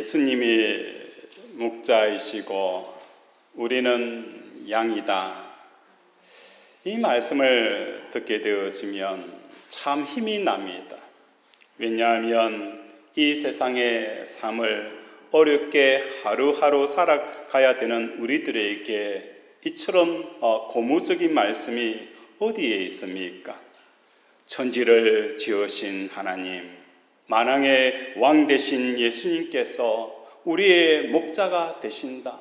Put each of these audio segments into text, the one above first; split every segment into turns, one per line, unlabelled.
예수님이 목자이시고 우리는 양이다. 이 말씀을 듣게 되어지면 참 힘이 납니다. 왜냐하면 이 세상의 삶을 어렵게 하루하루 살아가야 되는 우리들에게 이처럼 고무적인 말씀이 어디에 있습니까? 천지를 지으신 하나님, 만왕의 왕 되신 예수님께서 우리의 목자가 되신다.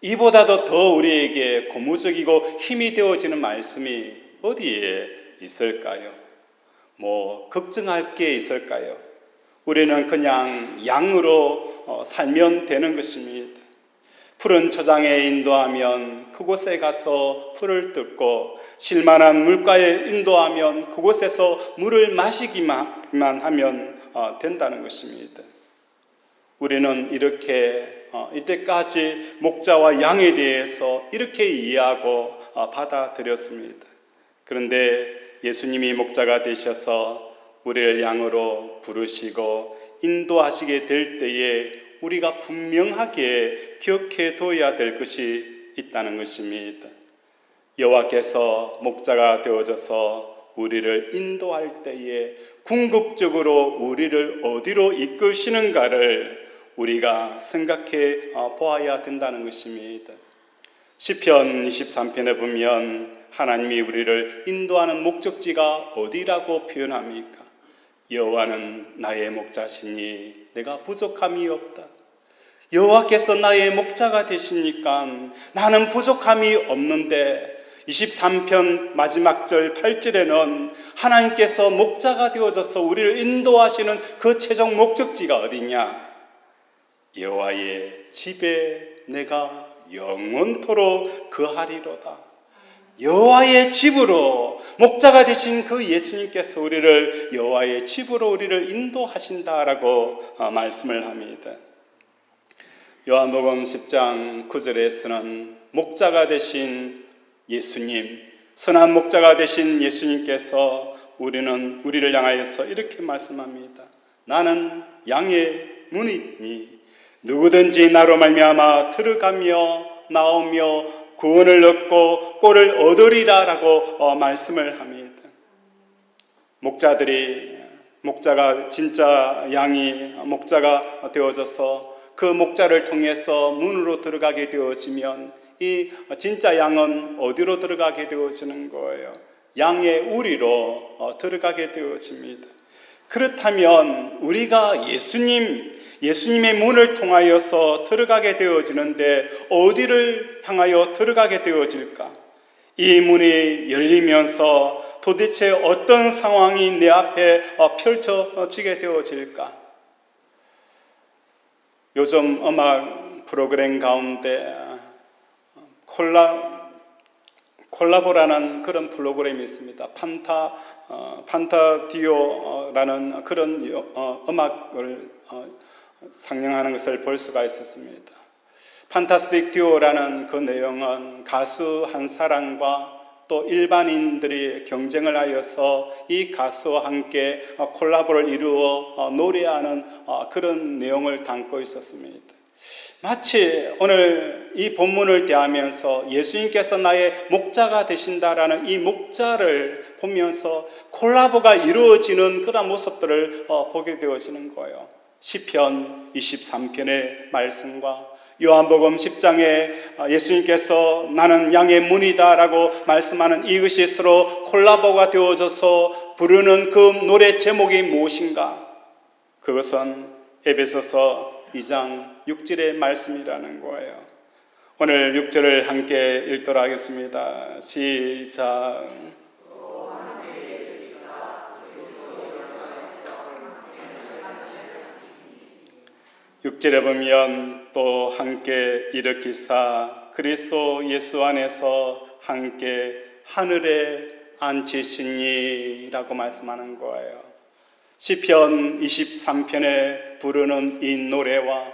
이보다도 더 우리에게 고무적이고 힘이 되어지는 말씀이 어디에 있을까요? 걱정할 게 있을까요? 우리는 그냥 양으로 살면 되는 것입니다. 푸른 초장에 인도하면 그곳에 가서 풀을 뜯고 실만한 물가에 인도하면 그곳에서 물을 마시기만 하면 된다는 것입니다. 우리는 이렇게 이때까지 목자와 양에 대해서 이렇게 이해하고 받아들였습니다. 그런데 예수님이 목자가 되셔서 우리를 양으로 부르시고 인도하시게 될 때에 우리가 분명하게 기억해둬야 될 것이 있다는 것입니다. 여호와께서 목자가 되어져서 우리를 인도할 때에 궁극적으로 우리를 어디로 이끄시는가를 우리가 생각해 보아야 된다는 것입니다. 시편 23편에 보면 하나님이 우리를 인도하는 목적지가 어디라고 표현합니까? 여호와는 나의 목자시니 내가 부족함이 없다. 여호와께서 나의 목자가 되시니까 나는 부족함이 없는데 23편 마지막 절 8절에는 하나님께서 목자가 되어져서 우리를 인도하시는 그 최종 목적지가 어디냐? 여호와의 집에 내가 영원토록 거하리로다. 여호와의 집으로 목자가 되신 그 예수님께서 우리를 여호와의 집으로 우리를 인도하신다라고 말씀을 합니다. 요한복음 10장 9절에서는 목자가 되신 예수님, 선한 목자가 되신 예수님께서 우리를 향하여서 이렇게 말씀합니다. 나는 양의 문이니 누구든지 나로 말미암아 들어가며 나오며 구원을 얻고 꼴을 얻으리라 라고 말씀을 합니다. 목자가 진짜 양이 목자가 되어져서 그 목자를 통해서 문으로 들어가게 되어지면 이 진짜 양은 어디로 들어가게 되어지는 거예요? 양의 우리로 들어가게 되어집니다. 그렇다면 우리가 예수님의 문을 통하여서 들어가게 되어지는데 어디를 향하여 들어가게 되어질까? 이 문이 열리면서 도대체 어떤 상황이 내 앞에 펼쳐지게 되어질까? 요즘 음악 프로그램 가운데 콜라보라는 그런 프로그램이 있습니다. 판타디오라는 그런 음악을 상영하는 것을 볼 수가 있었습니다. 판타스틱 듀오라는 그 내용은 가수 한 사람과 또 일반인들이 경쟁을 하여서 이 가수와 함께 콜라보를 이루어 노래하는 그런 내용을 담고 있었습니다. 마치 오늘 이 본문을 대하면서 예수님께서 나의 목자가 되신다라는 이 목자를 보면서 콜라보가 이루어지는 그런 모습들을 보게 되어지는 거예요. 시편 23편의 말씀과 요한복음 10장에 예수님께서 나는 양의 문이다 라고 말씀하는 이것이 서로 콜라보가 되어져서 부르는 그 노래 제목이 무엇인가? 그것은 에베소서 2장 6절의 말씀이라는 거예요. 오늘 6절을 함께 읽도록 하겠습니다. 시작. 6절에 보면 또 함께 일으키사 그리스도 예수 안에서 함께 하늘에 앉히시니 라고 말씀하는 거예요. 시편 23편에 부르는 이 노래와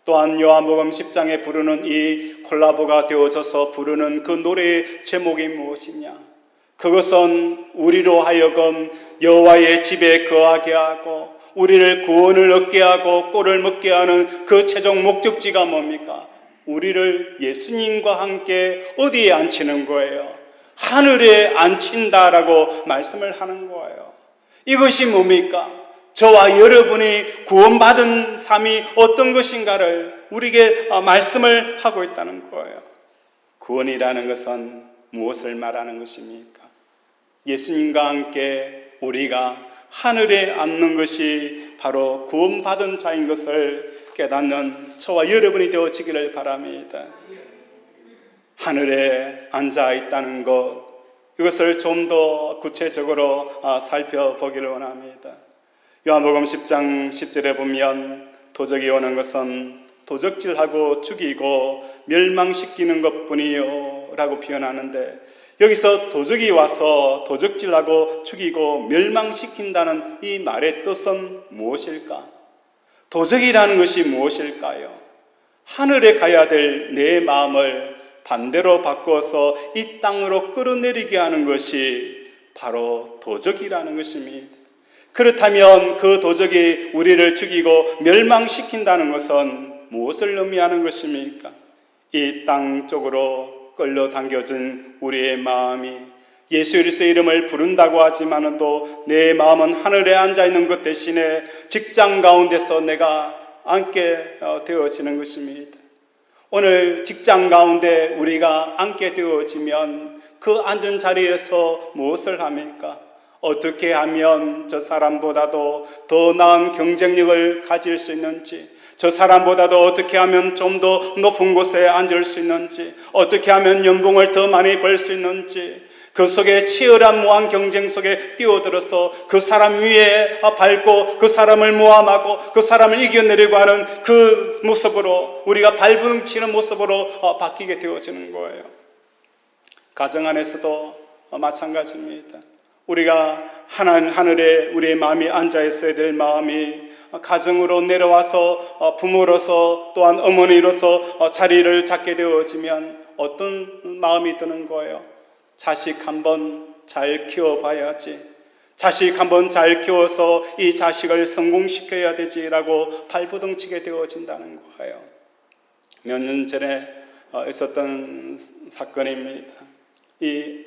또한 요한복음 10장에 부르는 이 콜라보가 되어져서 부르는 그 노래의 제목이 무엇이냐? 그것은 우리로 하여금 여호와의 집에 거하게 하고 우리를 구원을 얻게 하고 꼴을 먹게 하는 그 최종 목적지가 뭡니까? 우리를 예수님과 함께 어디에 앉히는 거예요? 하늘에 앉힌다라고 말씀을 하는 거예요. 이것이 뭡니까? 저와 여러분이 구원받은 삶이 어떤 것인가를 우리에게 말씀을 하고 있다는 거예요. 구원이라는 것은 무엇을 말하는 것입니까? 예수님과 함께 우리가 하늘에 앉는 것이 바로 구원받은 자인 것을 깨닫는 저와 여러분이 되어지기를 바랍니다. 하늘에 앉아 있다는 것, 이것을 좀 더 구체적으로 살펴보기를 원합니다. 요한복음 10장 10절에 보면 도적이 오는 것은 도적질하고 죽이고 멸망시키는 것뿐이요 라고 표현하는데, 여기서 도적이 와서 도적질하고 죽이고 멸망시킨다는 이 말의 뜻은 무엇일까? 도적이라는 것이 무엇일까요? 하늘에 가야 될 내 마음을 반대로 바꿔서 이 땅으로 끌어내리게 하는 것이 바로 도적이라는 것입니다. 그렇다면 그 도적이 우리를 죽이고 멸망시킨다는 것은 무엇을 의미하는 것입니까? 이 땅 쪽으로 끌려당겨진 우리의 마음이 예수 그리스도의 이름을 부른다고 하지만은 또 내 마음은 하늘에 앉아있는 것 대신에 직장 가운데서 내가 앉게 되어지는 것입니다. 오늘 직장 가운데 우리가 앉게 되어지면 그 앉은 자리에서 무엇을 합니까? 어떻게 하면 저 사람보다도 더 나은 경쟁력을 가질 수 있는지, 저 사람보다도 어떻게 하면 좀 더 높은 곳에 앉을 수 있는지, 어떻게 하면 연봉을 더 많이 벌 수 있는지, 그 속에 치열한 무한 경쟁 속에 뛰어들어서 그 사람 위에 밟고 그 사람을 모함하고 그 사람을 이겨내려고 하는 그 모습으로, 우리가 발부둥치는 모습으로 바뀌게 되어지는 거예요. 가정 안에서도 마찬가지입니다. 우리가 하늘에 우리의 마음이 앉아 있어야 될 마음이 가정으로 내려와서 부모로서 또한 어머니로서 자리를 잡게 되어지면 어떤 마음이 드는 거예요? 자식 한번 잘 키워봐야지, 자식 한번 잘 키워서 이 자식을 성공시켜야 되지라고 발부둥치게 되어진다는 거예요. 몇 년 전에 있었던 사건입니다. 이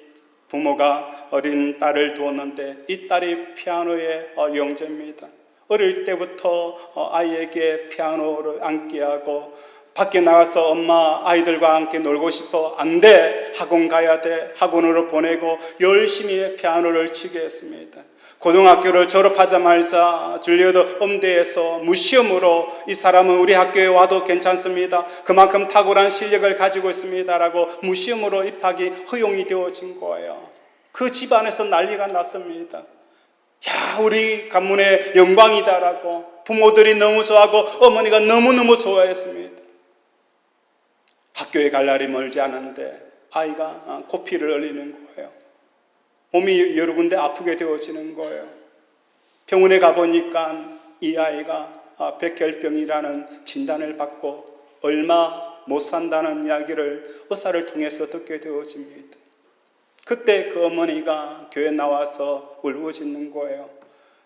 부모가 어린 딸을 두었는데 이 딸이 피아노의 영재입니다. 어릴 때부터 아이에게 피아노를 앉게 하고, 밖에 나가서 엄마 아이들과 함께 놀고 싶어, 안 돼, 학원 가야 돼, 학원으로 보내고 열심히 피아노를 치게 했습니다. 고등학교를 졸업하자마자 줄리어드 음대에서 무시험으로 이 사람은 우리 학교에 와도 괜찮습니다, 그만큼 탁월한 실력을 가지고 있습니다 라고 무시험으로 입학이 허용이 되어진 거예요. 그 집안에서 난리가 났습니다. 야, 우리 가문의 영광이다라고 부모들이 너무 좋아하고 어머니가 너무너무 좋아했습니다. 학교에 갈 날이 멀지 않은데 아이가 코피를 흘리는 거예요. 몸이 여러 군데 아프게 되어지는 거예요. 병원에 가보니까 이 아이가 백혈병이라는 진단을 받고 얼마 못 산다는 이야기를 의사를 통해서 듣게 되어집니다. 그때 그 어머니가 교회 나와서 울부짖는 거예요.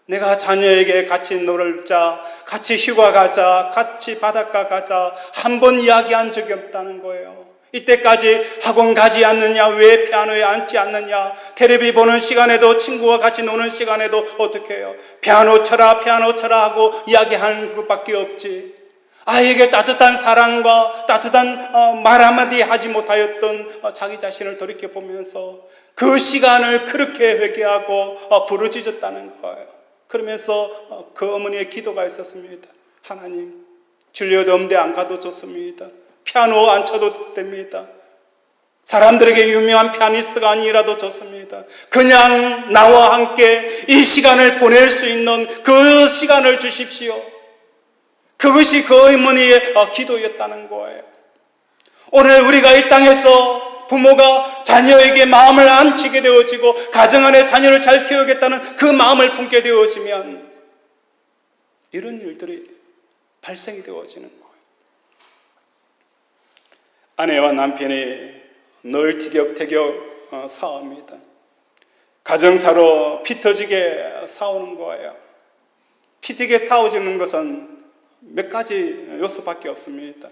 내가 자녀에게 같이 놀자, 같이 휴가 가자, 같이 바닷가 가자 한 번 이야기한 적이 없다는 거예요. 이때까지 학원 가지 않느냐, 왜 피아노에 앉지 않느냐, 텔레비 보는 시간에도, 친구와 같이 노는 시간에도 어떻게 해요? 피아노 쳐라 하고 이야기하는 것밖에 없지. 아이에게 따뜻한 사랑과 따뜻한 말 한마디 하지 못하였던 자기 자신을 돌이켜보면서 그 시간을 그렇게 회개하고 부르짖었다는 거예요. 그러면서 그 어머니의 기도가 있었습니다. 하나님, 줄리어드 음대 안 가도 좋습니다. 피아노 안 쳐도 됩니다. 사람들에게 유명한 피아니스트가 아니라도 좋습니다. 그냥 나와 함께 이 시간을 보낼 수 있는 그 시간을 주십시오. 그것이 그 어머니의 기도였다는 거예요. 오늘 우리가 이 땅에서 부모가 자녀에게 마음을 앉히게 되어지고 가정 안에 자녀를 잘 키우겠다는 그 마음을 품게 되어지면 이런 일들이 발생이 되어지는 거예요. 아내와 남편이 늘 티격태격 싸웁니다. 가정사로 피 터지게 싸우는 거예요. 피디게 싸워지는 것은 몇 가지 요소밖에 없습니다.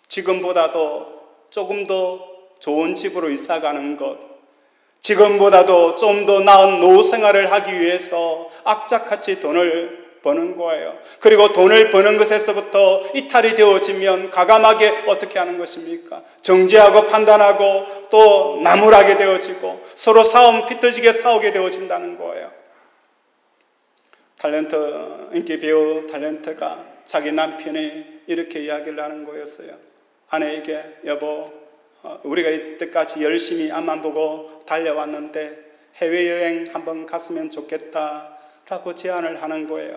지금보다도 조금 더 좋은 집으로 이사가는 것, 지금보다도 좀 더 나은 노후 생활을 하기 위해서 악착같이 돈을 버는 거예요. 그리고 돈을 버는 것에서부터 이탈이 되어지면 과감하게 어떻게 하는 것입니까? 정죄하고 판단하고 또 나무라게 되어지고 서로 싸움 피터지게 싸우게 되어진다는 거예요. 인기 배우 탤런트가 자기 남편이 이렇게 이야기를 하는 거였어요. 아내에게, 여보, 우리가 이때까지 열심히 앞만 보고 달려왔는데 해외여행 한번 갔으면 좋겠다라고 제안을 하는 거예요.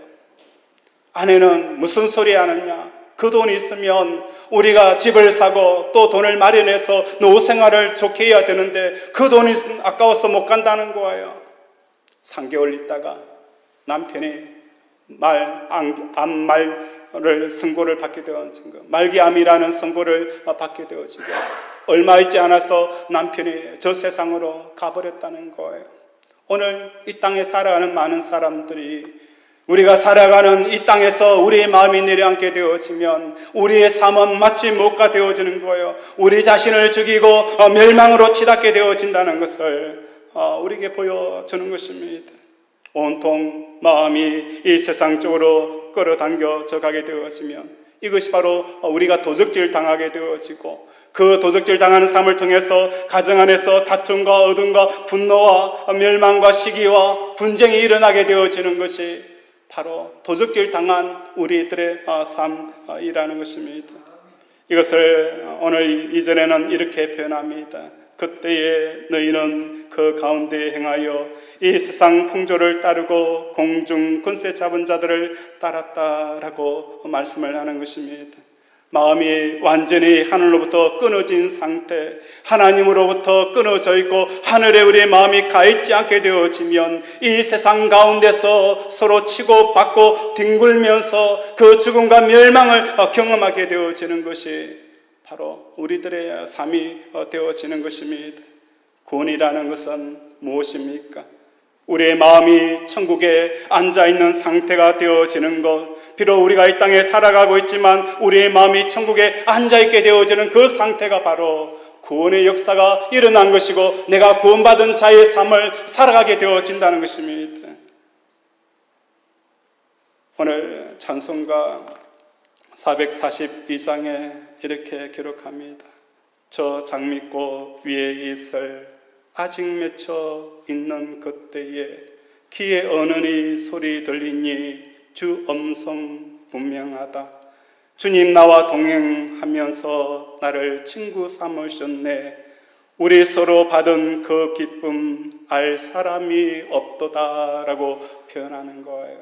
아내는 무슨 소리 하느냐, 그 돈이 있으면 우리가 집을 사고 또 돈을 마련해서 노후 생활을 좋게 해야 되는데 그 돈이 아까워서 못 간다는 거예요. 3개월 있다가 남편이 암말을 선고를 받게 되어진 거, 말기암이라는 선고를 받게 되어지고 얼마 있지 않아서 남편이 저 세상으로 가버렸다는 거예요. 오늘 이 땅에 살아가는 많은 사람들이 우리가 살아가는 이 땅에서 우리의 마음이 내려앉게 되어지면 우리의 삶은 마치 못가 되어지는 거예요. 우리 자신을 죽이고 멸망으로 치닫게 되어진다는 것을 우리에게 보여주는 것입니다. 온통 마음이 이 세상 쪽으로 끌어당겨져 가게 되어지면 이것이 바로 우리가 도적질 당하게 되어지고 그 도적질 당하는 삶을 통해서 가정 안에서 다툼과 어둠과 분노와 멸망과 시기와 분쟁이 일어나게 되어지는 것이 바로 도적질 당한 우리들의 삶이라는 것입니다. 이것을 오늘 이전에는 이렇게 표현합니다. 그때에 너희는 그 가운데 행하여 이 세상 풍조를 따르고 공중 권세 잡은 자들을 따랐다라고 말씀을 하는 것입니다. 마음이 완전히 하늘로부터 끊어진 상태, 하나님으로부터 끊어져 있고 하늘에 우리의 마음이 가 있지 않게 되어지면 이 세상 가운데서 서로 치고받고 뒹굴면서 그 죽음과 멸망을 경험하게 되어지는 것이 바로 우리들의 삶이 되어지는 것입니다. 구원이라는 것은 무엇입니까? 우리의 마음이 천국에 앉아있는 상태가 되어지는 것, 비록 우리가 이 땅에 살아가고 있지만 우리의 마음이 천국에 앉아있게 되어지는 그 상태가 바로 구원의 역사가 일어난 것이고 내가 구원받은 자의 삶을 살아가게 되어진다는 것입니다. 오늘 찬송가 442장에 이렇게 기록합니다. 저 장미꽃 위에 있을 아직 맺혀 있는 그때에 귀에 어느니 소리 들리니 주 음성 분명하다. 주님 나와 동행하면서 나를 친구 삼으셨네. 우리 서로 받은 그 기쁨 알 사람이 없도다 라고 표현하는 거예요.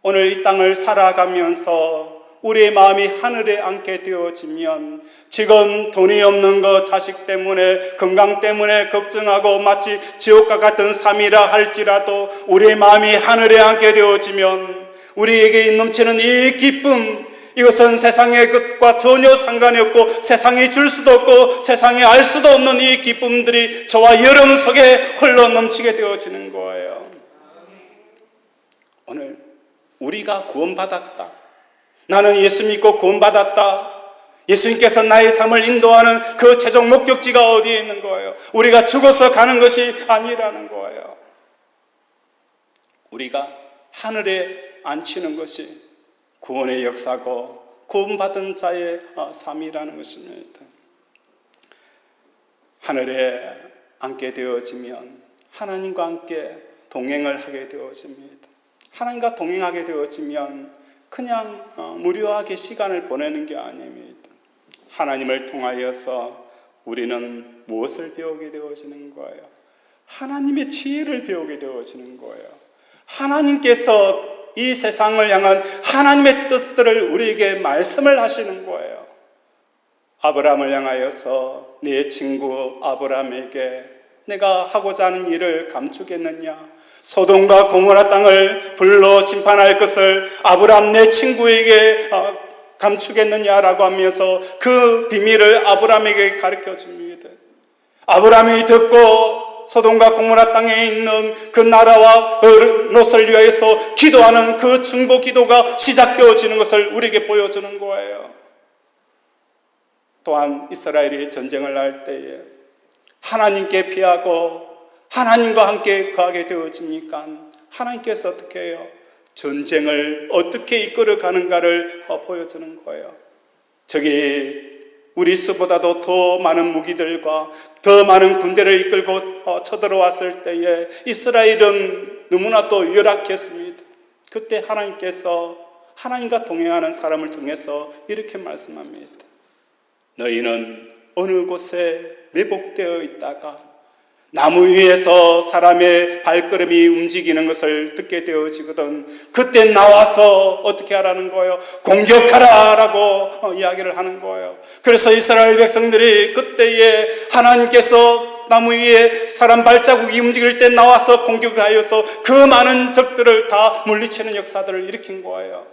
오늘 이 땅을 살아가면서 우리의 마음이 하늘에 앉게 되어지면 지금 돈이 없는 것, 자식 때문에, 건강 때문에 걱정하고 마치 지옥과 같은 삶이라 할지라도 우리의 마음이 하늘에 앉게 되어지면 우리에게 넘치는 이 기쁨, 이것은 세상의 것과 전혀 상관이 없고 세상이 줄 수도 없고 세상이 알 수도 없는 이 기쁨들이 저와 여러분 속에 흘러 넘치게 되어지는 거예요. 오늘 우리가 구원받았다, 나는 예수 믿고 구원받았다, 예수님께서 나의 삶을 인도하는 그 최종 목적지가 어디에 있는 거예요? 우리가 죽어서 가는 것이 아니라는 거예요. 우리가 하늘에 앉히는 것이 구원의 역사고 구원받은 자의 삶이라는 것입니다. 하늘에 앉게 되어지면 하나님과 함께 동행을 하게 되어집니다. 하나님과 동행하게 되어지면 그냥 무료하게 시간을 보내는 게 아닙니다. 하나님을 통하여서 우리는 무엇을 배우게 되어지는 거예요? 하나님의 지혜를 배우게 되어지는 거예요. 하나님께서 이 세상을 향한 하나님의 뜻들을 우리에게 말씀을 하시는 거예요. 아브라함을 향하여서 네 친구 아브라함에게 내가 하고자 하는 일을 감추겠느냐? 소돔과 고모라 땅을 불로 심판할 것을 아브라함 내 친구에게 감추겠느냐라고 하면서 그 비밀을 아브라함에게 가르쳐 줍니다. 아브라함이 듣고 소돔과 고모라 땅에 있는 그 나라와 롯을 위하여서 기도하는 그 중보 기도가 시작되어지는 것을 우리에게 보여주는 거예요. 또한 이스라엘이 전쟁을 할 때에 하나님께 피하고 하나님과 함께 거하게 되어집니까? 하나님께서 어떻게 해요? 전쟁을 어떻게 이끌어 가는가를 보여주는 거예요. 저기 우리 수보다도 더 많은 무기들과 더 많은 군대를 이끌고 쳐들어왔을 때에 이스라엘은 너무나도 열악했습니다. 그때 하나님께서 하나님과 동행하는 사람을 통해서 이렇게 말씀합니다. 너희는 어느 곳에 매복되어 있다가 나무 위에서 사람의 발걸음이 움직이는 것을 듣게 되어지거든 그때 나와서 어떻게 하라는 거예요? 공격하라 라고 이야기를 하는 거예요. 그래서 이스라엘 백성들이 그때에 하나님께서 나무 위에 사람 발자국이 움직일 때 나와서 공격을 하여서 그 많은 적들을 다 물리치는 역사들을 일으킨 거예요.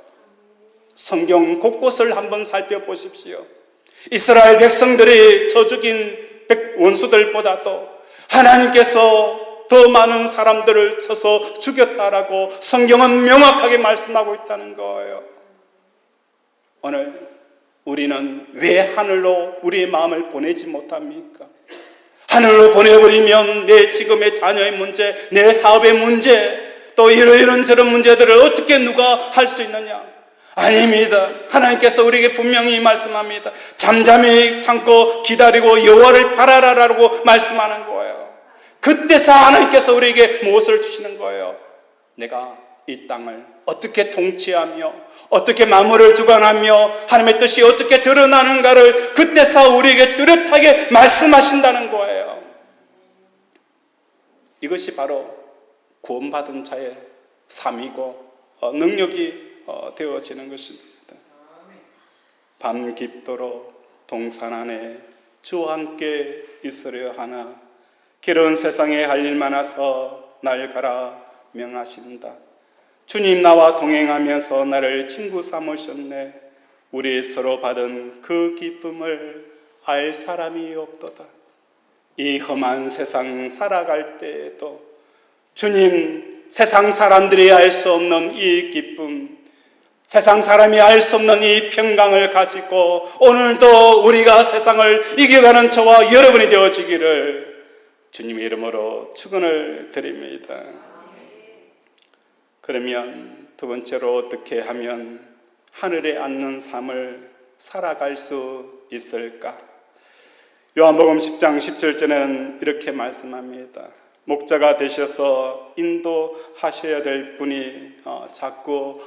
성경 곳곳을 한번 살펴보십시오. 이스라엘 백성들이 저 죽인 원수들보다도 하나님께서 더 많은 사람들을 쳐서 죽였다라고 성경은 명확하게 말씀하고 있다는 거예요. 오늘 우리는 왜 하늘로 우리의 마음을 보내지 못합니까? 하늘로 보내버리면 내 지금의 자녀의 문제, 내 사업의 문제, 또 이런 저런 문제들을 어떻게 누가 할 수 있느냐? 아닙니다. 하나님께서 우리에게 분명히 말씀합니다. 잠잠히 참고 기다리고 여호와를 바라라라고 말씀하는 거예요. 그때서 하나님께서 우리에게 무엇을 주시는 거예요? 내가 이 땅을 어떻게 통치하며 어떻게 만물을 주관하며 하나님의 뜻이 어떻게 드러나는가를 그때서 우리에게 뚜렷하게 말씀하신다는 거예요. 이것이 바로 구원받은 자의 삶이고 능력이 되어지는 것입니다. 밤 깊도록 동산 안에 주와 함께 있으려 하나 길은 세상에 할 일 많아서 날 가라 명하신다. 주님 나와 동행하면서 나를 친구 삼으셨네. 우리 서로 받은 그 기쁨을 알 사람이 없도다. 이 험한 세상 살아갈 때에도 주님 세상 사람들이 알 수 없는 이 기쁨, 세상 사람이 알 수 없는 이 평강을 가지고 오늘도 우리가 세상을 이겨가는 저와 여러분이 되어지기를 주님의 이름으로 축원을 드립니다. 그러면 두 번째로 어떻게 하면 하늘에 앉는 삶을 살아갈 수 있을까? 요한복음 10장 17절에는 이렇게 말씀합니다. 목자가 되셔서 인도하셔야 될 분이 자꾸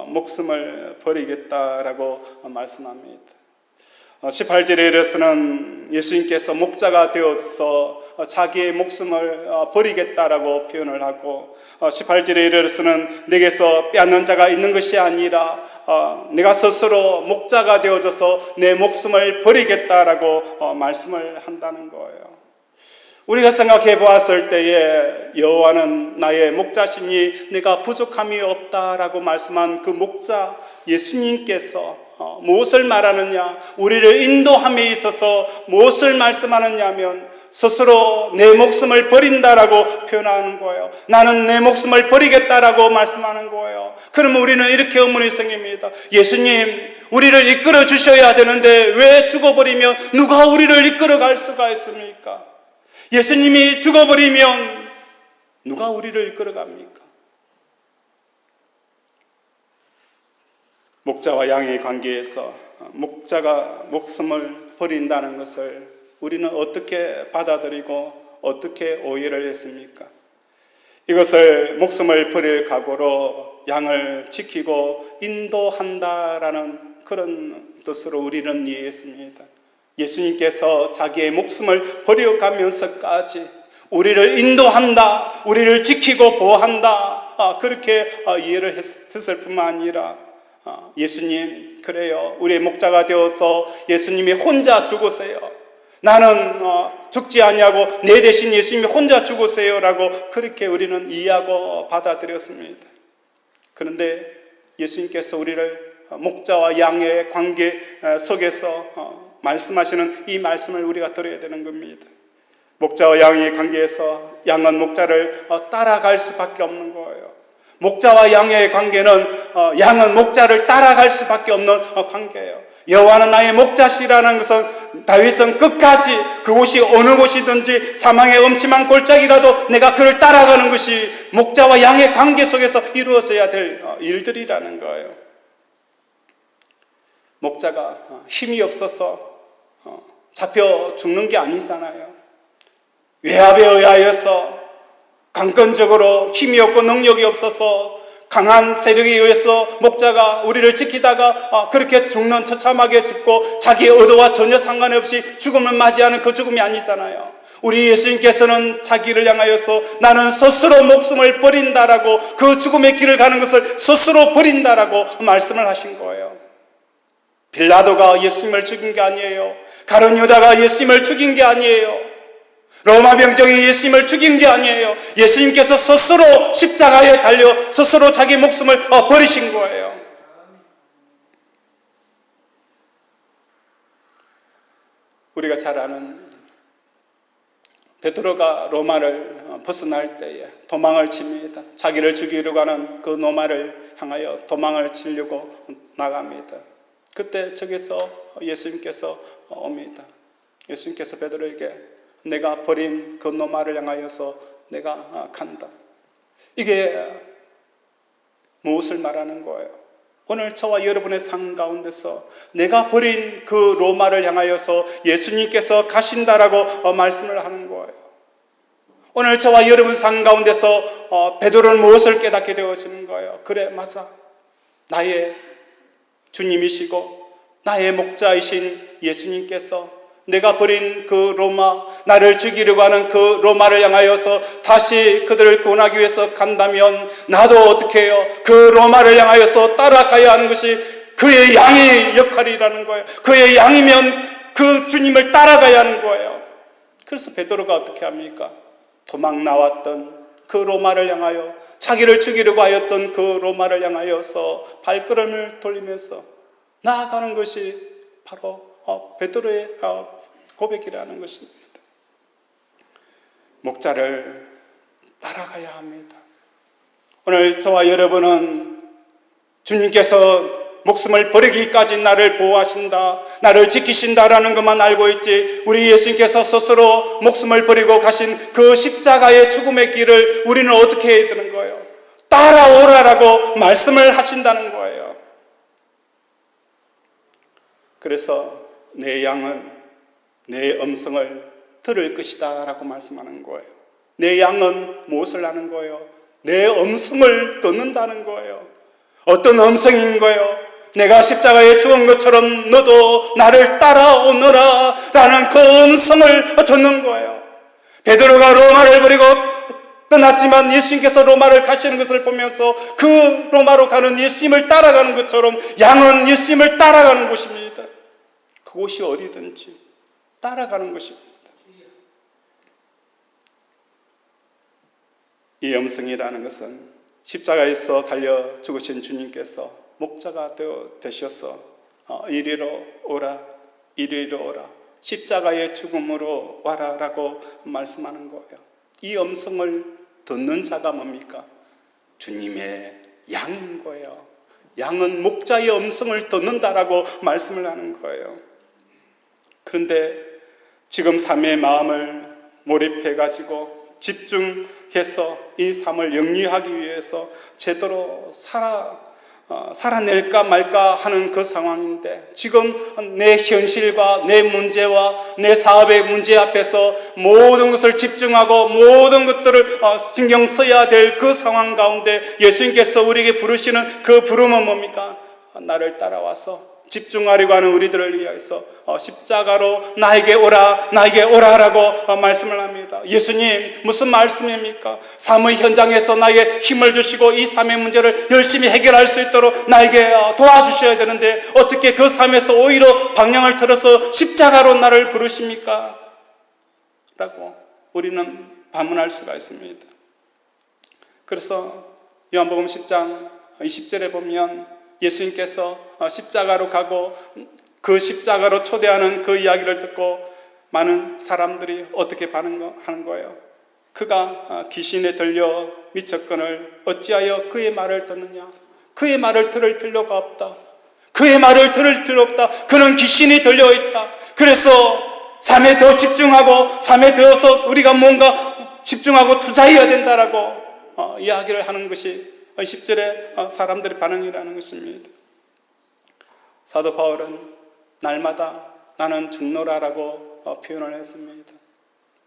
목숨을 버리겠다라고 말씀합니다. 18절에 이르서는 예수님께서 목자가 되어서 자기의 목숨을 버리겠다라고 표현을 하고 18절에 이르서는 내게서 빼앗는 자가 있는 것이 아니라 내가 스스로 목자가 되어져서 내 목숨을 버리겠다라고 말씀을 한다는 거예요. 우리가 생각해 보았을 때에 여호와는 나의 목자시니 내가 부족함이 없다라고 말씀한 그 목자 예수님께서 무엇을 말하느냐, 우리를 인도함에 있어서 무엇을 말씀하느냐 하면 스스로 내 목숨을 버린다라고 표현하는 거예요. 나는 내 목숨을 버리겠다라고 말씀하는 거예요. 그러면 우리는 이렇게 의문이 생깁니다. 예수님, 우리를 이끌어 주셔야 되는데 왜 죽어버리면 누가 우리를 이끌어 갈 수가 있습니까? 예수님이 죽어버리면 누가 우리를 이끌어 갑니까? 목자와 양의 관계에서 목자가 목숨을 버린다는 것을 우리는 어떻게 받아들이고 어떻게 오해를 했습니까? 이것을 목숨을 버릴 각오로 양을 지키고 인도한다라는 그런 뜻으로 우리는 이해했습니다. 예수님께서 자기의 목숨을 버려가면서까지 우리를 인도한다, 우리를 지키고 보호한다, 그렇게 이해를 했을 뿐만 아니라 예수님, 그래요, 우리의 목자가 되어서 예수님이 혼자 죽으세요. 나는 죽지 아니하고 내 대신 예수님이 혼자 죽으세요라고 그렇게 우리는 이해하고 받아들였습니다. 그런데 예수님께서 우리를 목자와 양의 관계 속에서 말씀하시는 이 말씀을 우리가 들어야 되는 겁니다. 목자와 양의 관계에서 양은 목자를 따라갈 수밖에 없는 거예요. 목자와 양의 관계는 양은 목자를 따라갈 수밖에 없는 관계예요. 여호와는 나의 목자시라는 것은 다윗은 끝까지 그곳이 어느 곳이든지 사망의 음침한 골짜기라도 내가 그를 따라가는 것이 목자와 양의 관계 속에서 이루어져야 될 일들이라는 거예요. 목자가 힘이 없어서 잡혀 죽는 게 아니잖아요. 외압에 의하여서 강건적으로 힘이 없고 능력이 없어서 강한 세력에 의해서 목자가 우리를 지키다가 그렇게 죽는, 처참하게 죽고 자기의 의도와 전혀 상관없이 죽음을 맞이하는 그 죽음이 아니잖아요. 우리 예수님께서는 자기를 향하여서 나는 스스로 목숨을 버린다라고, 그 죽음의 길을 가는 것을 스스로 버린다라고 말씀을 하신 거예요. 빌라도가 예수님을 죽인 게 아니에요. 가룟 유다가 예수님을 죽인 게 아니에요. 로마 병정이 예수님을 죽인 게 아니에요. 예수님께서 스스로 십자가에 달려 스스로 자기 목숨을 버리신 거예요. 우리가 잘 아는 베드로가 로마를 벗어날 때에 도망을 칩니다. 자기를 죽이려고 하는 그 로마를 향하여 도망을 치려고 나갑니다. 그때 저기서 예수님께서 옵니다. 예수님께서 베드로에게 내가 버린 그 노마를 향하여서 내가 간다. 이게 무엇을 말하는 거예요? 오늘 저와 여러분의 삶 가운데서 내가 버린 그 로마를 향하여서 예수님께서 가신다라고 말씀을 하는 거예요. 오늘 저와 여러분 삶 가운데서 베드로는 무엇을 깨닫게 되어지는 거예요? 그래, 맞아. 나의 주님이시고 나의 목자이신 예수님께서 내가 버린 그 로마, 나를 죽이려고 하는 그 로마를 향하여서 다시 그들을 구원하기 위해서 간다면 나도 어떻게 해요? 그 로마를 향하여서 따라가야 하는 것이 그의 양의 역할이라는 거예요. 그의 양이면 그 주님을 따라가야 하는 거예요. 그래서 베드로가 어떻게 합니까? 도망 나왔던 그 로마를 향하여, 자기를 죽이려고 하였던 그 로마를 향하여서 발걸음을 돌리면서 나아가는 것이 바로 베드로의 고백이라는 것입니다. 목자를 따라가야 합니다. 오늘 저와 여러분은 주님께서 목숨을 버리기까지 나를 보호하신다, 나를 지키신다라는 것만 알고 있지, 우리 예수님께서 스스로 목숨을 버리고 가신 그 십자가의 죽음의 길을 우리는 어떻게 해야 되는 거예요? 따라오라라고 말씀을 하신다는 거예요. 그래서 내 양은 내 음성을 들을 것이다 라고 말씀하는 거예요. 내 양은 무엇을 하는 거예요? 내 음성을 듣는다는 거예요. 어떤 음성인 거예요? 내가 십자가에 죽은 것처럼 너도 나를 따라오너라 라는 그 음성을 듣는 거예요. 베드로가 로마를 버리고 떠났지만 예수님께서 로마를 가시는 것을 보면서 그 로마로 가는 예수님을 따라가는 것처럼 양은 예수님을 따라가는 곳입니다. 그곳이 어디든지 따라가는 것입니다. 이 음성이라는 것은 십자가에서 달려 죽으신 주님께서 목자가 되셔서 이리로 오라, 이리로 오라, 십자가의 죽음으로 와라 라고 말씀하는 거예요. 이 음성을 듣는 자가 뭡니까? 주님의 양인 거예요. 양은 목자의 음성을 듣는다라고 말씀을 하는 거예요. 그런데 지금 삶의 마음을 몰입해가지고 집중해서 이 삶을 영위하기 위해서 제대로 살아낼까 말까 하는 그 상황인데, 지금 내 현실과 내 문제와 내 사업의 문제 앞에서 모든 것을 집중하고 모든 것들을 신경 써야 될 그 상황 가운데 예수님께서 우리에게 부르시는 그 부름은 뭡니까? 나를 따라와서 집중하려고 하는 우리들을 위해서 십자가로 나에게 오라, 나에게 오라라고 말씀을 합니다. 예수님, 무슨 말씀입니까? 삶의 현장에서 나에게 힘을 주시고 이 삶의 문제를 열심히 해결할 수 있도록 나에게 도와주셔야 되는데 어떻게 그 삶에서 오히려 방향을 틀어서 십자가로 나를 부르십니까? 라고 우리는 반문할 수가 있습니다. 그래서 요한복음 10장 20절에 보면 예수님께서 십자가로 가고 그 십자가로 초대하는 그 이야기를 듣고 많은 사람들이 어떻게 반응하는 거예요? 그가 귀신에 들려 미쳤거늘 어찌하여 그의 말을 듣느냐? 그의 말을 들을 필요가 없다. 그의 말을 들을 필요 없다. 그는 귀신이 들려있다. 그래서 삶에 더 집중하고 삶에 더서 우리가 뭔가 집중하고 투자해야 된다라고 이야기를 하는 것이 10절의 사람들의 반응이라는 것입니다. 사도 바울은 날마다 나는 죽노라라고 표현을 했습니다.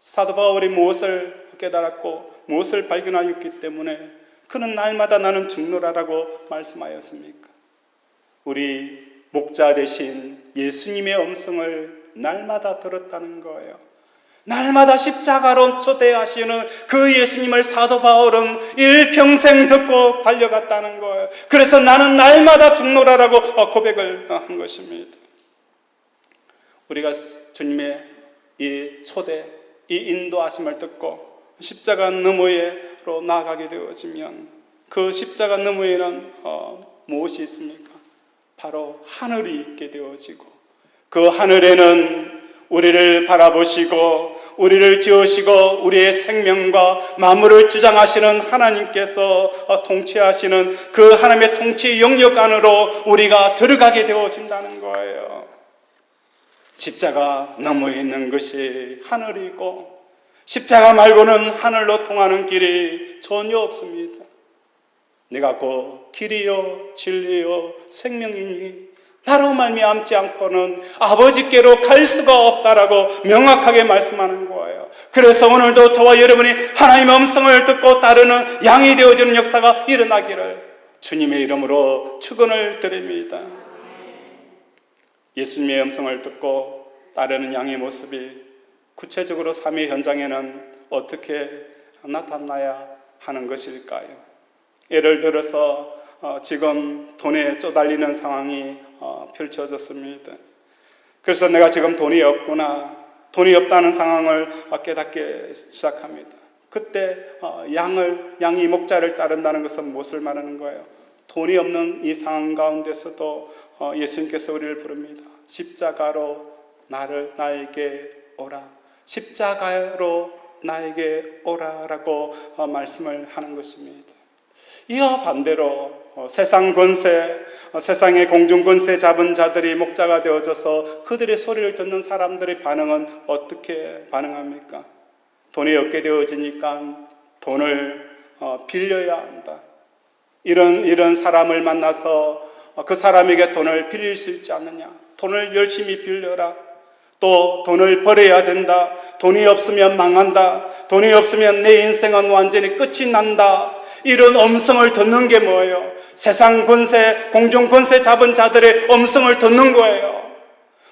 사도 바울이 무엇을 깨달았고 무엇을 발견하였기 때문에 그는 날마다 나는 죽노라라고 말씀하였습니까? 우리 목자 되신 예수님의 음성을 날마다 들었다는 거예요. 날마다 십자가로 초대하시는 그 예수님을 사도 바울은 일평생 듣고 달려갔다는 거예요. 그래서 나는 날마다 죽노라라고 고백을 한 것입니다. 우리가 주님의 이 초대, 이 인도하심을 듣고 십자가 너머로 나아가게 되어지면 그 십자가 너머에는 무엇이 있습니까? 바로 하늘이 있게 되어지고 그 하늘에는 우리를 바라보시고 우리를 지으시고 우리의 생명과 만물을 주장하시는 하나님께서 통치하시는 그 하나님의 통치 영역 안으로 우리가 들어가게 되어진다는 거예요. 십자가 너머에 있는 것이 하늘이고 십자가 말고는 하늘로 통하는 길이 전혀 없습니다. 내가 곧 길이요 진리요 생명이니 나로 말미암지 않고는 아버지께로 갈 수가 없다라고 명확하게 말씀하는 거예요. 그래서 오늘도 저와 여러분이 하나님의 음성을 듣고 따르는 양이 되어지는 역사가 일어나기를 주님의 이름으로 축원을 드립니다. 예수님의 음성을 듣고 따르는 양의 모습이 구체적으로 삶의 현장에는 어떻게 나타나야 하는 것일까요? 예를 들어서 지금 돈에 쪼달리는 상황이 펼쳐졌습니다. 그래서 내가 지금 돈이 없구나, 돈이 없다는 상황을 깨닫기 시작합니다. 그때 양이 목자를 따른다는 것은 무엇을 말하는 거예요? 돈이 없는 이 상황 가운데서도 예수님께서 우리를 부릅니다. 십자가로 나에게 오라, 십자가로 나에게 오라라고 말씀을 하는 것입니다. 이와 반대로 세상 권세, 세상의 공중 권세 잡은 자들이 목자가 되어져서 그들의 소리를 듣는 사람들의 반응은 어떻게 반응합니까? 돈이 없게 되어지니까 돈을 빌려야 한다. 이런 사람을 만나서 그 사람에게 돈을 빌릴 수 있지 않느냐? 돈을 열심히 빌려라. 또 돈을 벌어야 된다. 돈이 없으면 망한다. 돈이 없으면 내 인생은 완전히 끝이 난다. 이런 음성을 듣는 게 뭐예요? 세상 권세, 공중 권세 잡은 자들의 음성을 듣는 거예요.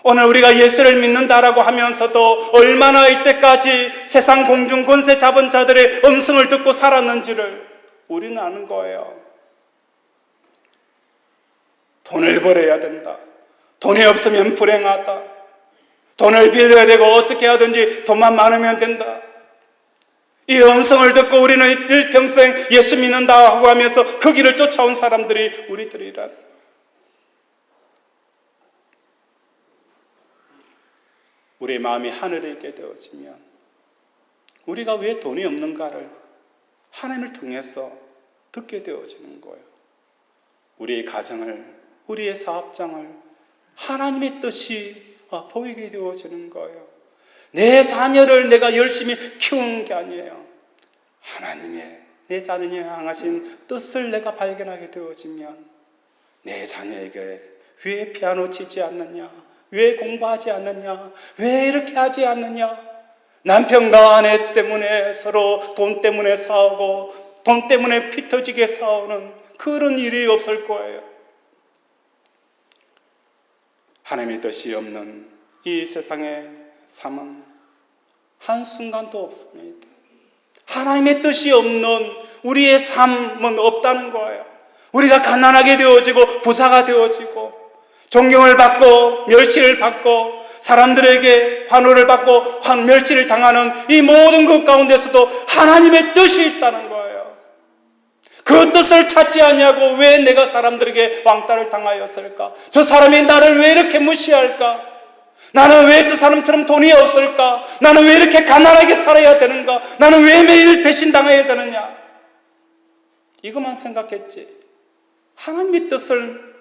오늘 우리가 예수를 믿는다라고 하면서도 얼마나 이때까지 세상 공중 권세 잡은 자들의 음성을 듣고 살았는지를 우리는 아는 거예요. 돈을 벌어야 된다. 돈이 없으면 불행하다. 돈을 빌려야 되고 어떻게 하든지 돈만 많으면 된다. 이 음성을 듣고 우리는 일평생 예수 믿는다 하고 하면서 그 길을 쫓아온 사람들이 우리들이라는 거예요. 우리의 마음이 하늘에 있게 되어지면 우리가 왜 돈이 없는가를 하나님을 통해서 듣게 되어지는 거예요. 우리의 가정을, 우리의 사업장을 하나님의 뜻이 보이게 되어지는 거예요. 내 자녀를 내가 열심히 키우는 게 아니에요. 하나님의 내 자녀에 향하신 뜻을 내가 발견하게 되어지면 내 자녀에게 왜 피아노 치지 않느냐? 왜 공부하지 않느냐? 왜 이렇게 하지 않느냐? 남편과 아내 때문에 서로 돈 때문에 싸우고 돈 때문에 피 터지게 싸우는 그런 일이 없을 거예요. 하나님의 뜻이 없는 이 세상의 삶은 한순간도 없습니다. 하나님의 뜻이 없는 우리의 삶은 없다는 거예요. 우리가 가난하게 되어지고 부자가 되어지고 존경을 받고 멸시를 받고 사람들에게 환호를 받고 멸시를 당하는 이 모든 것 가운데서도 하나님의 뜻이 있다는 거예요. 그 뜻을 찾지 않냐고 왜 내가 사람들에게 왕따를 당하였을까? 저 사람이 나를 왜 이렇게 무시할까? 나는 왜 저 사람처럼 돈이 없을까? 나는 왜 이렇게 가난하게 살아야 되는가? 나는 왜 매일 배신당해야 되느냐? 이것만 생각했지. 하나님의 뜻을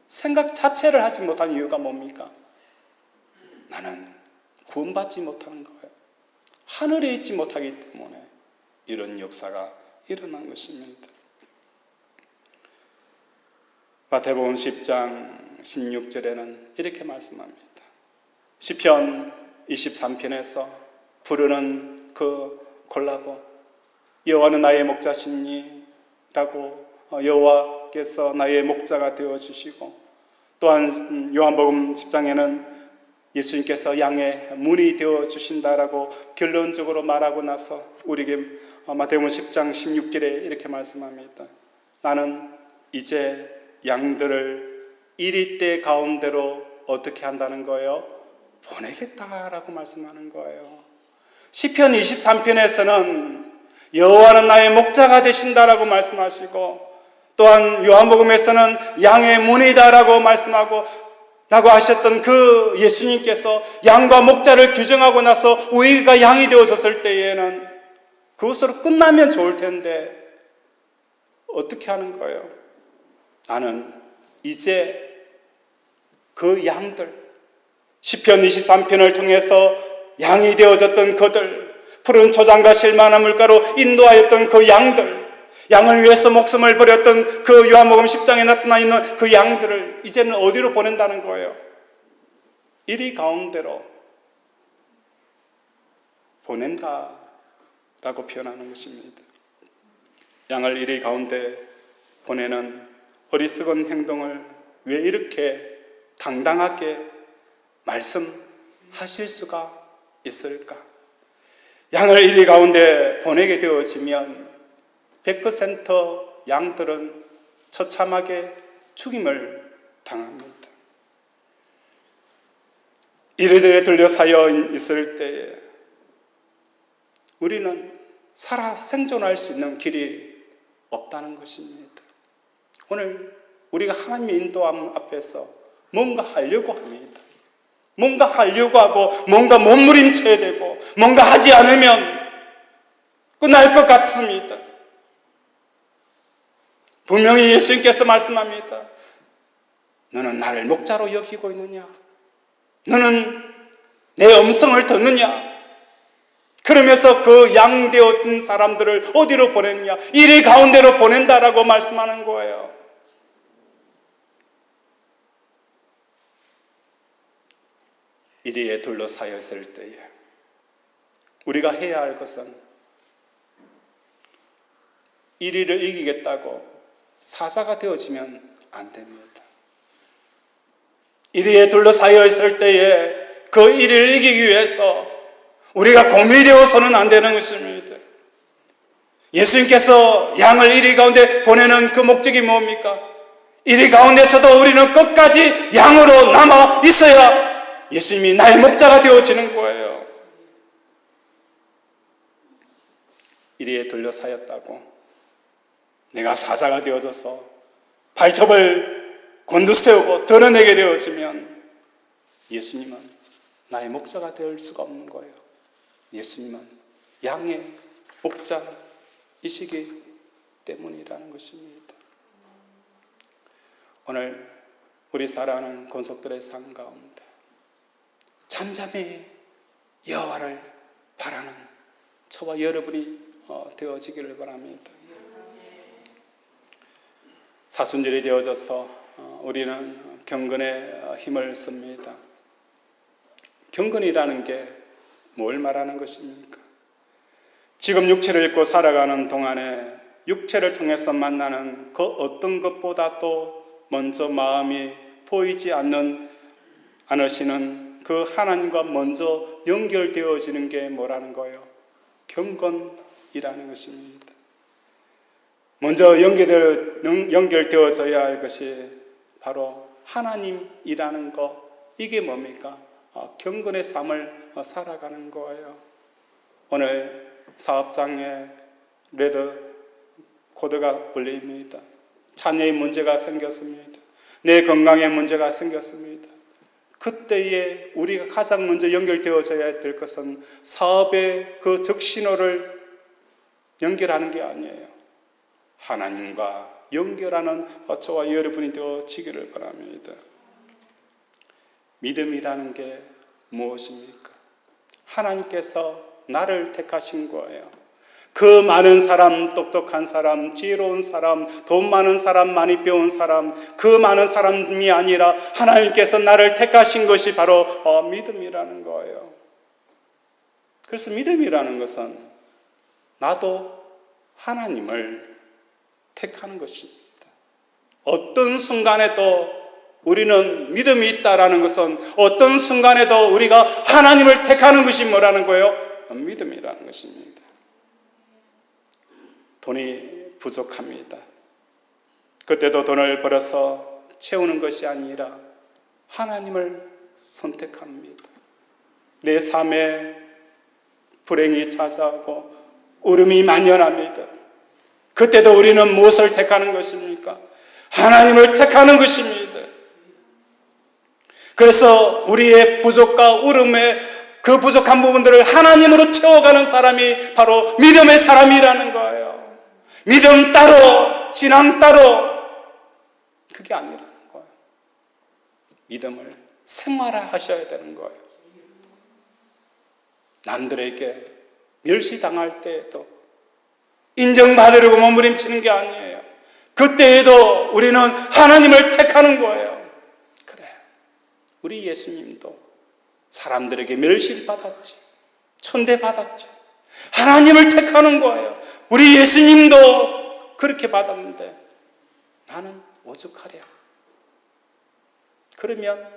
생각 자체를 하지 못한 이유가 뭡니까? 나는 구원받지 못하는 거예요. 하늘에 있지 못하기 때문에 이런 역사가 일어난 것입니다. 마태복음 10장 16절에는 이렇게 말씀합니다. 시편 23편에서 부르는 그 골라보, 여호와는 나의 목자시니 라고 여호와께서 나의 목자가 되어주시고, 또한 요한복음 10장에는 예수님께서 양의 문이 되어주신다라고 결론적으로 말하고 나서 우리에게 마태복음 10장 16절에 이렇게 말씀합니다. 나는 이제 양들을 이리떼 가운데로 어떻게 한다는 거예요? 보내겠다라고 말씀하는 거예요. 시편 23편에서는 여호와는 나의 목자가 되신다라고 말씀하시고, 또한 요한복음에서는 양의 문이다라고 말씀하고 라고 하셨던 그 예수님께서 양과 목자를 규정하고 나서 우리가 양이 되어졌을 때에는 그것으로 끝나면 좋을 텐데 어떻게 하는 거예요? 나는 이제 그 양들, 시편 23편을 통해서 양이 되어졌던 그들, 푸른 초장과 실만한 물가로 인도하였던 그 양들, 양을 위해서 목숨을 버렸던 그 요한복음 10장에 나타나 있는 그 양들을 이제는 어디로 보낸다는 거예요? 이리 가운데로 보낸다라고 표현하는 것입니다. 양을 이리 가운데 보내는 어리석은 행동을 왜 이렇게 당당하게 말씀하실 수가 있을까? 양을 이리 가운데 보내게 되어지면 100% 양들은 처참하게 죽임을 당합니다. 이리들에 둘러싸여 있을 때에 우리는 살아 생존할 수 있는 길이 없다는 것입니다. 오늘 우리가 하나님의 인도함 앞에서 뭔가 하려고 합니다. 뭔가 하려고 하고 뭔가 몸부림쳐야 되고 뭔가 하지 않으면 끝날 것 같습니다. 분명히 예수님께서 말씀합니다. 너는 나를 목자로 여기고 있느냐? 너는 내 음성을 듣느냐? 그러면서 그 양 되어진 사람들을 어디로 보냈냐? 이리 가운데로 보낸다라고 말씀하는 거예요. 이리에 둘러싸여 있을 때에 우리가 해야 할 것은 이리를 이기겠다고 사자가 되어지면 안 됩니다. 이리에 둘러싸여 있을 때에 그 이리를 이기기 위해서 우리가 곰이 되어서는 안 되는 것입니다. 예수님께서 양을 이리 가운데 보내는 그 목적이 뭡니까? 이리 가운데서도 우리는 끝까지 양으로 남아 있어야 예수님이 나의 목자가 되어지는 거예요. 이리에 둘러싸였다고 내가 사자가 되어져서 발톱을 곤두세우고 드러내게 되어지면 예수님은 나의 목자가 될 수가 없는 거예요. 예수님은 양의 목자이시기 때문이라는 것입니다. 오늘 우리 사랑하는 권속들의 삶 가운데 잠잠히 여호와를 바라는 저와 여러분이 되어지기를 바랍니다. 사순절이 되어져서 우리는 경건의 힘을 씁니다. 경건이라는 게 뭘 말하는 것입니까? 지금 육체를 입고 살아가는 동안에 육체를 통해서 만나는 그 어떤 것보다도 먼저 마음이 보이지 않으시는 그 하나님과 먼저 연결되어지는 게 뭐라는 거예요? 경건이라는 것입니다. 먼저 연결되어져야 할 것이 바로 하나님이라는 것, 이게 뭡니까? 경건의 삶을 살아가는 거예요. 오늘 사업장에 레드 코드가 올립니다. 자녀의 문제가 생겼습니다. 내 건강에 문제가 생겼습니다. 그때에 우리가 가장 먼저 연결되어져야 될 것은 사업의 그 적신호를 연결하는 게 아니에요. 하나님과 연결하는 저와 여러분이 되어지기를 바랍니다. 믿음이라는 게 무엇입니까? 하나님께서 나를 택하신 거예요. 그 많은 사람, 똑똑한 사람, 지혜로운 사람, 돈 많은 사람, 많이 배운 사람, 그 많은 사람이 아니라 하나님께서 나를 택하신 것이 바로 믿음이라는 거예요. 그래서 믿음이라는 것은 나도 하나님을 택하는 것입니다. 어떤 순간에도 우리는 믿음이 있다라는 것은 어떤 순간에도 우리가 하나님을 택하는 것이 뭐라는 거예요? 믿음이라는 것입니다. 돈이 부족합니다. 그때도 돈을 벌어서 채우는 것이 아니라 하나님을 선택합니다. 내 삶에 불행이 찾아오고 울음이 만연합니다. 그때도 우리는 무엇을 택하는 것입니까? 하나님을 택하는 것입니다. 그래서 우리의 부족과 울음의 그 부족한 부분들을 하나님으로 채워가는 사람이 바로 믿음의 사람이라는 거예요. 믿음 따로, 신앙 따로, 그게 아니라는 거예요. 믿음을 생활화하셔야 되는 거예요. 남들에게 멸시당할 때에도 인정받으려고 몸부림치는 게 아니에요. 그때에도 우리는 하나님을 택하는 거예요. 그래, 우리 예수님도 사람들에게 멸시를 받았지, 천대받았지. 하나님을 택하는 거예요. 우리 예수님도 그렇게 받았는데 나는 오죽하랴. 그러면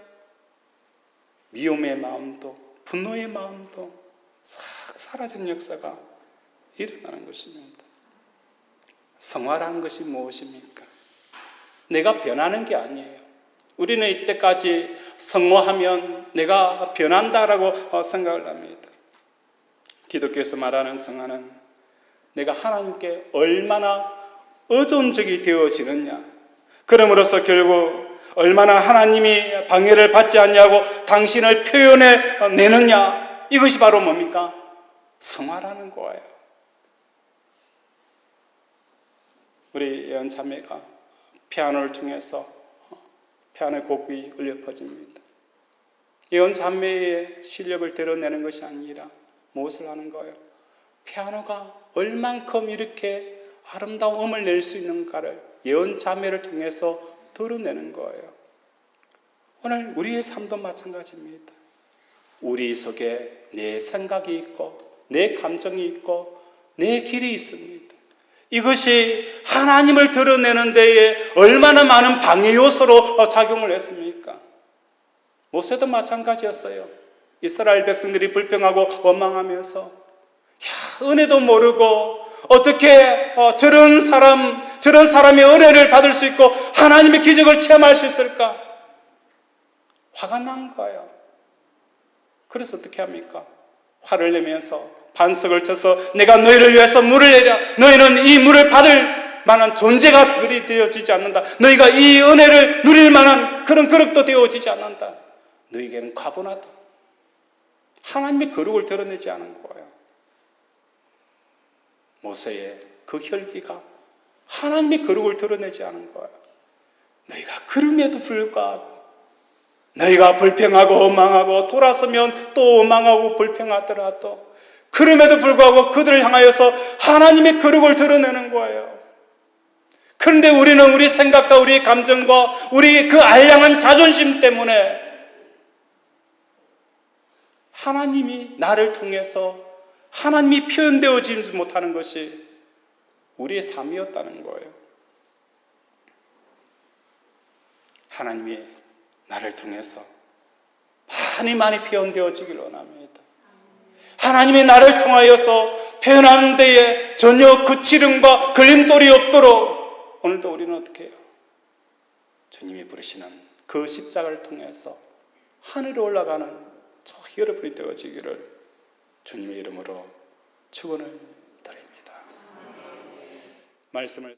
미움의 마음도 분노의 마음도 싹 사라지는 역사가 일어나는 것입니다. 성화라는 것이 무엇입니까? 내가 변하는 게 아니에요. 우리는 이때까지 성화하면 내가 변한다라고 생각을 합니다. 기독교에서 말하는 성화는 내가 하나님께 얼마나 의존적이 되어지느냐, 그럼으로써 결국 얼마나 하나님이 방해를 받지 않냐고 당신을 표현해 내느냐, 이것이 바로 뭡니까? 성화라는 거예요. 우리 예언자매가 피아노를 통해서 피아노의 곡이 울려 퍼집니다. 예언자매의 실력을 드러내는 것이 아니라 무엇을 하는 거예요? 피아노가 얼만큼 이렇게 아름다운 음을 낼 수 있는가를 예언자매를 통해서 드러내는 거예요. 오늘 우리의 삶도 마찬가지입니다. 우리 속에 내 생각이 있고 내 감정이 있고 내 길이 있습니다. 이것이 하나님을 드러내는 데에 얼마나 많은 방해 요소로 작용을 했습니까? 모세도 마찬가지였어요. 이스라엘 백성들이 불평하고 원망하면서 은혜도 모르고 어떻게 저런 사람의 은혜를 받을 수 있고 하나님의 기적을 체험할 수 있을까? 화가 난 거예요. 그래서 어떻게 합니까? 화를 내면서 반석을 쳐서 내가 너희를 위해서 물을 내려, 너희는 이 물을 받을 만한 존재가 되어지지 않는다. 너희가 이 은혜를 누릴 만한 그런 그릇도 되어지지 않는다. 너희에게는 과분하다. 하나님의 거룩을 드러내지 않은 거예요. 모세의 그 혈기가 하나님의 거룩을 드러내지 않은 거예요. 너희가 그럼에도 불구하고 너희가 불평하고 원망하고 돌아서면 또 원망하고 불평하더라도 그럼에도 불구하고 그들을 향하여서 하나님의 거룩을 드러내는 거예요. 그런데 우리는 우리 생각과 우리 감정과 우리 그 알량한 자존심 때문에 하나님이 나를 통해서 하나님이 표현되어지지 못하는 것이 우리의 삶이었다는 거예요. 하나님이 나를 통해서 많이 표현되어지길 원합니다. 하나님이 나를 통하여서 표현하는 데에 전혀 그치름과 걸림돌이 없도록 오늘도 우리는 어떻게 해요? 주님이 부르시는 그 십자가를 통해서 하늘에 올라가는 저 여러분이 되어지기를 주님의 이름으로 축원을 드립니다. 말씀을